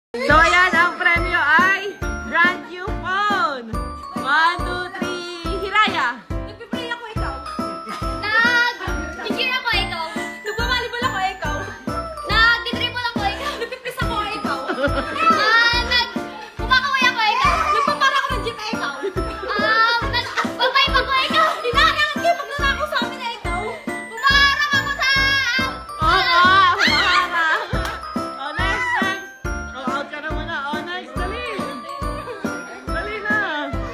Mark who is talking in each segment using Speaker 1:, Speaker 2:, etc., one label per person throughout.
Speaker 1: So, ayan, ang premyo ay brand new phone. 1, 2, 3, Hiraya.
Speaker 2: Nagpipray ako ikaw. Nag-cheer ako ikaw. Nagbabalibol ako ikaw. Nag-dribble ako ikaw. Nagpipis ako ikaw. Kumakaway ako ikaw. Nagpapara ako ng jeep ikaw. Nagpapayip ako ikaw. Hinahangaan kayo magnanakaw sa amin na ikaw. Umaharang ako sa...
Speaker 1: Oo, humaharang. Oh, next. Oh, out ka na muna. Oh, next, dali. Dali na.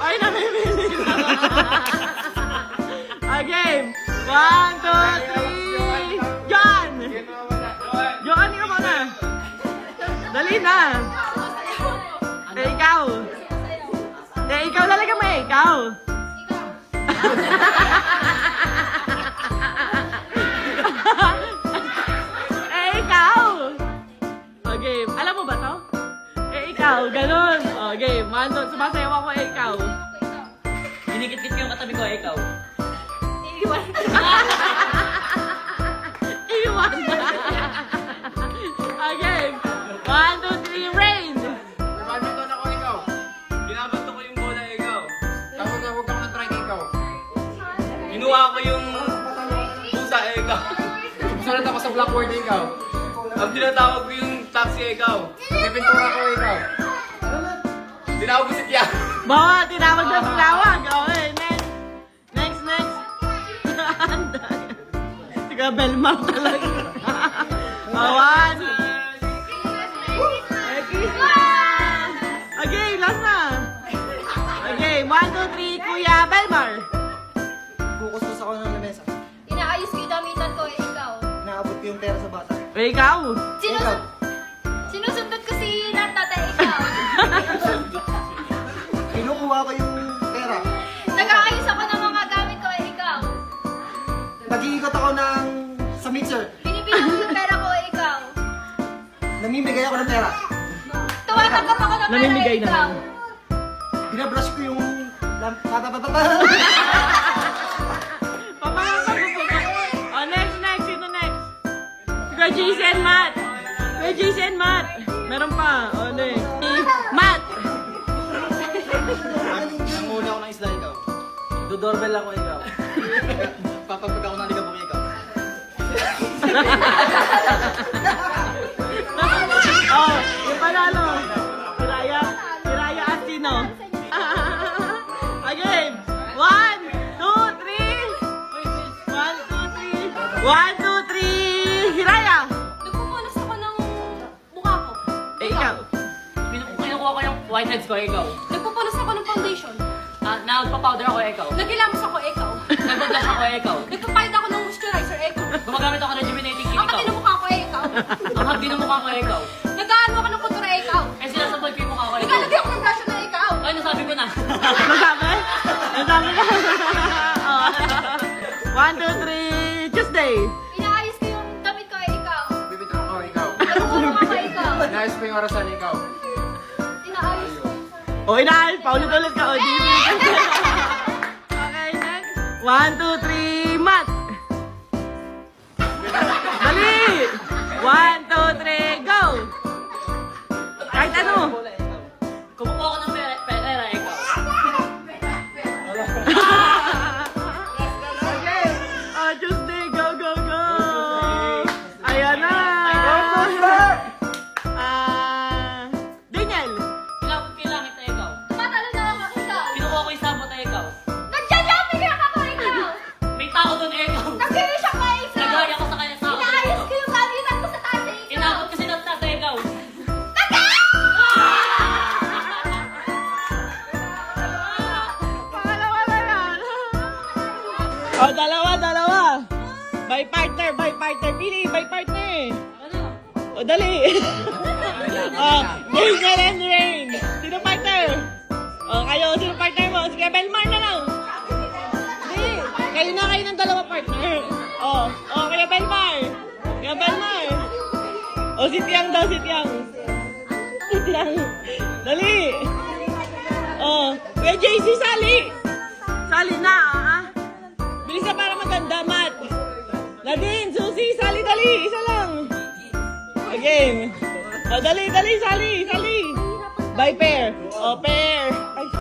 Speaker 1: Ay, namimili na. Game. 1, 2, 3. John! John, ka muna. Dali na. Ikaw. Ikaw talaga may ikaw. Ikaw. Game. Alam mo ba to? Ikaw. Ganun. Game. 1, 2. Sumasayaw ako, ikaw.
Speaker 3: Dinikit-kit ko yung katabi ko, ikaw.
Speaker 2: Iwan.
Speaker 1: Iwan na. Game. 1, 2, 3. Rain.
Speaker 4: Badminton ako ikaw.
Speaker 3: Binabato ko yung bola, ikaw.
Speaker 4: Tapos huwag kang na-try ikaw.
Speaker 3: Kinuha ko yung pusa, ikaw.
Speaker 4: Susunod ako sa blackboard ikaw.
Speaker 3: Ang tinatawag ko yung taxi, ikaw.
Speaker 4: Pipintura ko ikaw.
Speaker 3: Tinawag ko si Tia.
Speaker 1: Bawa, tinawag na tinawag. Okay, next. Sige, Belmar talaga. 1. Okay, last na. Okay, 1, 2, 3, Kuya Belmar.
Speaker 5: Kukustos ako ng lamesa.
Speaker 2: Inaayos ko yung damitan ko, ikaw.
Speaker 5: Inaabot ko yung pera sa bata.
Speaker 1: Ikaw.
Speaker 2: Sinusundot ko si Natata, ikaw.
Speaker 5: Kinukuha ko yung pera.
Speaker 2: Nag-aayos ako ng mga gamit ko, ikaw.
Speaker 5: Nag-iikot ako sa mixer.
Speaker 2: Binibilang ko yung pera ko, ikaw.
Speaker 5: Namimigay ako ng pera.
Speaker 2: Tumatanggap ako ng pera,
Speaker 1: Namimigay
Speaker 2: ikaw.
Speaker 1: naman.
Speaker 5: Binabrush ko yung...
Speaker 1: Oh, next. Sino next? Kuya JC and Matt. Kuya JC and Matt. Meron pa. Oh, next. Matt.
Speaker 5: Nanguna ako ng isda ikaw.
Speaker 3: Dodoorbell ako, ikaw.
Speaker 5: Papapag ako ng ligabok ikaw.
Speaker 1: Oh, yung panalo. Hiraya at sino? Again. 1, 2, 3. 1, 2, 3. 1, 2, 3. Hiraya.
Speaker 2: Nagpupulos ako ng mukha ko.
Speaker 1: Ikaw.
Speaker 3: Kinukuha ko yung whiteheads ko, ikaw.
Speaker 2: Nagpupulos ako ng foundation.
Speaker 3: Nagpa-powder ako, ikaw.
Speaker 2: Nagilamos ako, ikaw.
Speaker 3: Nagpa-blush ako, ikaw.
Speaker 2: Nagpapahid ako ng moisturizer, ikaw.
Speaker 3: Gumagamit ako ng rejuvenating cream,
Speaker 2: Ang
Speaker 3: ikaw.
Speaker 2: pati ng mukha ko, ikaw.
Speaker 3: Ang hapdi ng mukha ko, ikaw.
Speaker 2: Nag-aano ako ng kultura, ikaw.
Speaker 3: Eh, sinasabot ko yung mukha ko, ikaw.
Speaker 2: Naglalagay ako ng brush na ikaw.
Speaker 3: Ay, nasabi ko na.
Speaker 1: Nasabi? Nasabi ka? Oh. 1, 2, 3. Tuesday.
Speaker 2: Inaayos ko yung damit ko, ikaw.
Speaker 4: Pipintura ko ikaw.
Speaker 2: Nagpupulo ako, ikaw.
Speaker 4: Nais ko yung orasan ikaw.
Speaker 2: Inaayos ko.
Speaker 1: O, inaayos. Paulit-ulit ka. O, di. Okay, next. 1, 2, 3. Matt. Dali. 1, 2, 3. Go. Kahit ano.
Speaker 3: Kumukuha ko ng pera, ikaw.
Speaker 1: Okay. Tuesday. Go. Ayan na. Daniel.
Speaker 3: Kinakot ko yung langit na, ikaw.
Speaker 2: Tumatalo na ako, ikaw.
Speaker 3: Kinukuha ko yung sabot na, ikaw.
Speaker 2: Nagja-jumping ako, ikaw.
Speaker 3: May tao doon, ikaw.
Speaker 2: Nag-finish ako, ikaw.
Speaker 3: Nagaya ko sa kanya sa
Speaker 2: Inaayos ko yung gamitan ko sa taas, ikaw.
Speaker 3: Inabot kasi ng tata, ikaw.
Speaker 1: Pangalawa na yan. O, dalawa. By partner. Pili, by partner. O, dali. O, Daniel and Rain. Sino partner? O, kayo, sino partner mo? Sige, Belmar na lang. Hindi. Kayo ng dalawa partner. O, kaya Belmar. O, si Tiang daw, si Tiang. Dali. O, kuya JC, sali. Sali na, Bilis na para maganda, Matt. Nadine, Susie, sali, dali. Isa lang. Game. O, dali, sali. By pair. O, pair.